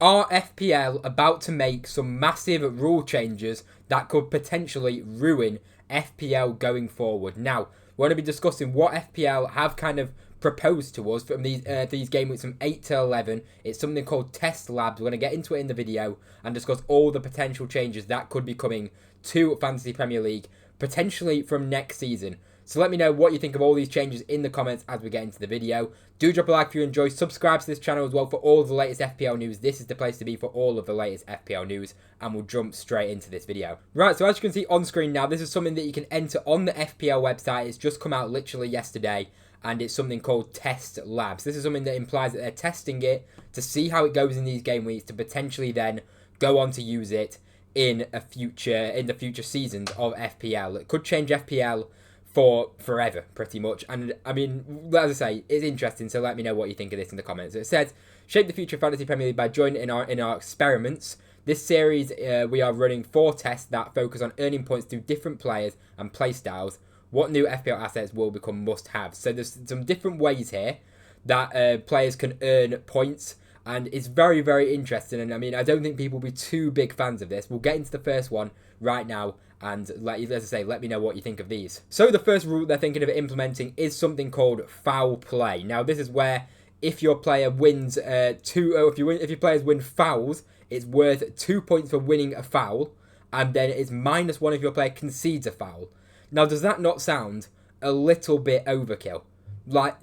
Are FPL about to make some massive rule changes that could potentially ruin FPL going forward? Now, we're going to be discussing what FPL have kind of proposed to us from these game weeks from 8 to 11. It's something called Test Labs. We're going to get into it in the video and discuss all the potential changes that could be coming to Fantasy Premier League, potentially from next season. So let me know what you think of all these changes in the comments as we get into the video. Do drop a like if you enjoy. Subscribe to this channel as well for all of the latest FPL news. This is the place to be for all of the latest FPL news. And we'll jump straight into this video. Right, so as you can see on screen now, this is something that you can enter on the FPL website. It's just come out literally yesterday. And it's something called Test Labs. This is something that implies that they're testing it to see how it goes in these game weeks to potentially then go on to use it in the future seasons of FPL. It could change FPL for forever, pretty much. And I mean, as I say, it's interesting, so let me know what you think of this in the comments. It says, shape the future of Fantasy Premier League by joining in our experiments. This series, we are running 4 tests that focus on earning points through different players and play styles. What new FPL assets will become must-haves? So there's some different ways here that players can earn points, and it's very, very interesting. And I mean, I don't think people will be too big fans of this. We'll get into the first one right now. And as I say, let me know what you think of these. So the first rule they're thinking of implementing is something called foul play. Now this is where if your player wins if your players win fouls, it's worth 2 points for winning a foul, and then it's -1 if your player concedes a foul. Now does that not sound a little bit overkill? Like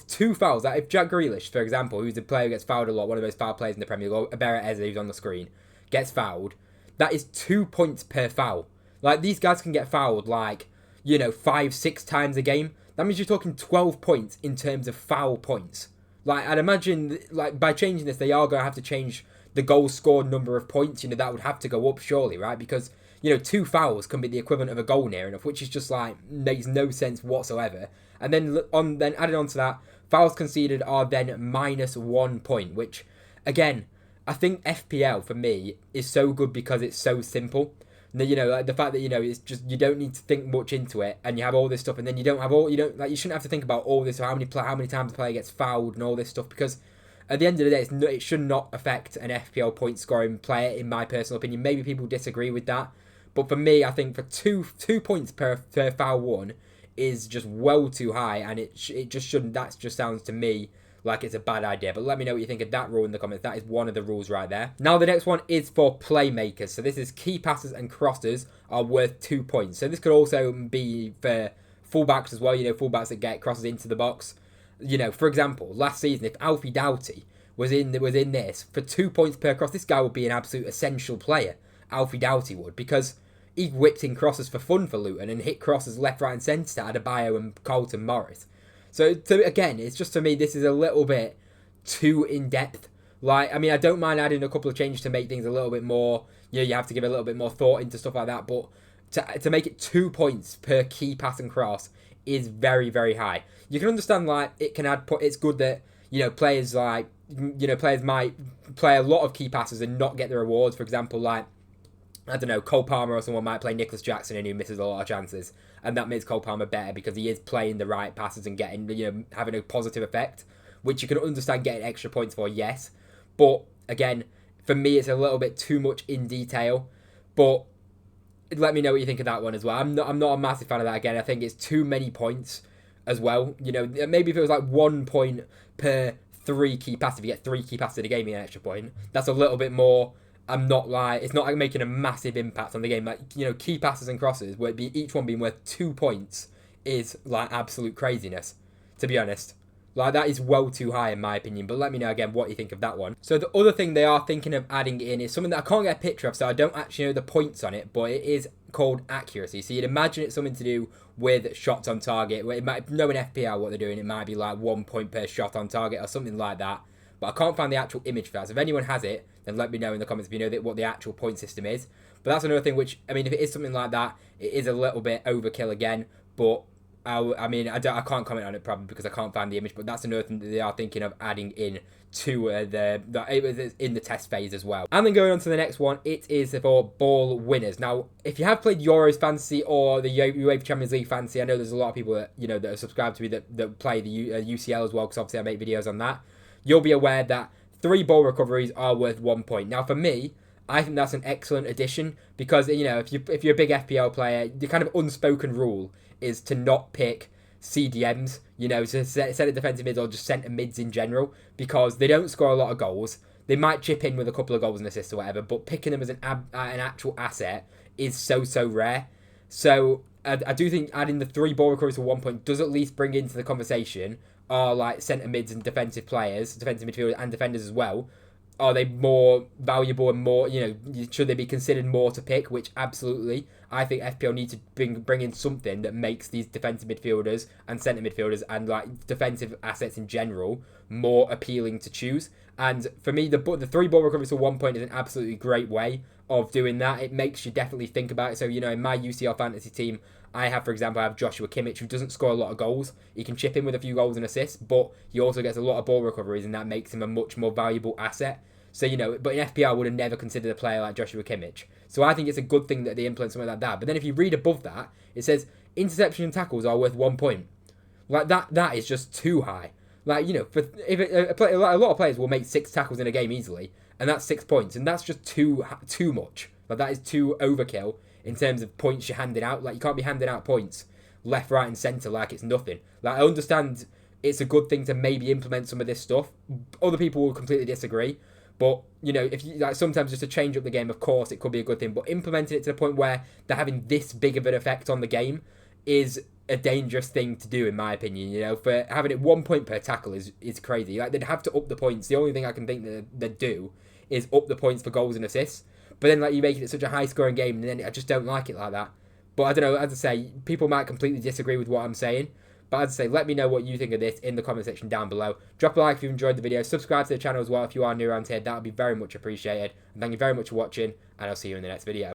2 fouls. Like if Jack Grealish, for example, who's a player who gets fouled a lot, one of those foul players in the Premier League, or Iberra Eze, who's on the screen, gets fouled, that is 2 points per foul. Like, these guys can get fouled, 5-6 times a game. That means you're talking 12 points in terms of foul points. Like, I'd imagine, by changing this, they are going to have to change the goals scored number of points. That would have to go up, surely, right? Because, 2 fouls can be the equivalent of a goal near enough, which is just, makes no sense whatsoever. And then added on to that, fouls conceded are then -1 point, which, again, I think FPL, for me, is so good because it's so simple. The fact that, it's just, you don't need to think much into it, and you have all this stuff, and then you shouldn't have to think about all this, or how many times the player gets fouled and all this stuff, because at the end of the day, it should not affect an FPL point scoring player, in my personal opinion. Maybe people disagree with that, but for me, I think for two points per foul won is just well too high, and it just shouldn't. That just sounds to me like it's a bad idea. But let me know what you think of that rule in the comments. That is one of the rules right there. Now the next one is for playmakers. So this is key passes and crosses are worth 2 points. So this could also be for fullbacks as well. Fullbacks that get crosses into the box. For example, last season, if Alfie Doughty was in this for 2 points per cross, this guy would be an absolute essential player. Alfie Doughty would, because he whipped in crosses for fun for Luton and hit crosses left, right and centre to Adebayo and Carlton Morris. So again, it's just, to me, this is a little bit too in-depth. I don't mind adding a couple of changes to make things a little bit more, you have to give a little bit more thought into stuff like that, but to make it 2 points per key pass and cross is very, very high. You can understand, it can it's good that, players players might play a lot of key passes and not get the rewards. For example, I don't know, Cole Palmer or someone might play Nicholas Jackson and he misses a lot of chances. And that makes Cole Palmer better because he is playing the right passes and getting, having a positive effect, which you can understand getting extra points for, yes. But again, for me, it's a little bit too much in detail. But let me know what you think of that one as well. I'm not a massive fan of that. Again, I think it's too many points as well. Maybe if it was 1 point per 3 key passes, if you get 3 key passes in a game, you get an extra point. That's a little bit more. It's not making a massive impact on the game. Key passes and crosses, where each one being worth 2 points, is absolute craziness, to be honest. That is well too high in my opinion. But let me know again what you think of that one. So the other thing they are thinking of adding in is something that I can't get a picture of, so I don't actually know the points on it, but it is called accuracy. So you'd imagine it's something to do with shots on target. Where it might know in FPL what they're doing. It might be 1 point per shot on target or something like that. But I can't find the actual image for that. So if anyone has it, then let me know in the comments if you know what the actual point system is. But that's another thing which, if it is something like that, it is a little bit overkill again. But, I can't comment on it probably because I can't find the image. But that's another thing that they are thinking of adding in to in the test phase as well. And then going on to the next one, it is for ball winners. Now, if you have played Euros Fantasy or the UEFA Champions League Fantasy, I know there's a lot of people that, that are subscribed to me that play the UCL as well, because obviously I make videos on that. You'll be aware that 3 ball recoveries are worth 1 point. Now, for me, I think that's an excellent addition because, you know, if you're a big FPL player, the kind of unspoken rule is to not pick CDMs, you know, to set a defensive mids or just centre mids in general, because they don't score a lot of goals. They might chip in with a couple of goals and assists or whatever, but picking them as an actual asset is so rare. So I do think adding the 3 ball recoveries to 1 point does at least bring into the conversation are like centre mids and defensive players, defensive midfielders and defenders as well. Are they more valuable and more, you know, should they be considered more to pick? Which absolutely, I think FPL need to bring in something that makes these defensive midfielders and centre midfielders and like defensive assets in general more appealing to choose. And for me, the 3 ball recoveries to 1 point is an absolutely great way of doing that. It makes you definitely think about it. So, you know, in my UCL fantasy team, I have Joshua Kimmich, who doesn't score a lot of goals. He can chip in with a few goals and assists, but he also gets a lot of ball recoveries, and that makes him a much more valuable asset. So, you know, but in FPL, I would have never considered a player like Joshua Kimmich. So I think it's a good thing that they implement something like that. But then if you read above that, it says interception and tackles are worth 1 point. Like that is just too high. Like, you know, a lot of players will make 6 tackles in a game easily, and that's 6 points, and that's just too much. Like, that is too overkill in terms of points you're handing out. Like, you can't be handing out points left, right, and centre like it's nothing. Like, I understand it's a good thing to maybe implement some of this stuff. Other people will completely disagree. But, you know, if you like, sometimes just to change up the game, of course, it could be a good thing. But implementing it to the point where they're having this big of an effect on the game is a dangerous thing to do, in my opinion. You know, for having it 1 point per tackle is crazy. Like, they'd have to up the points. The only thing I can think that they'd do is up the points for goals and assists. But then, like, you make it such a high-scoring game, and then I just don't like it like that. But I don't know, as I say, people might completely disagree with what I'm saying. But as I say, let me know what you think of this in the comment section down below. Drop a like if you've enjoyed the video. Subscribe to the channel as well if you are new around here. That would be very much appreciated. And thank you very much for watching, and I'll see you in the next video.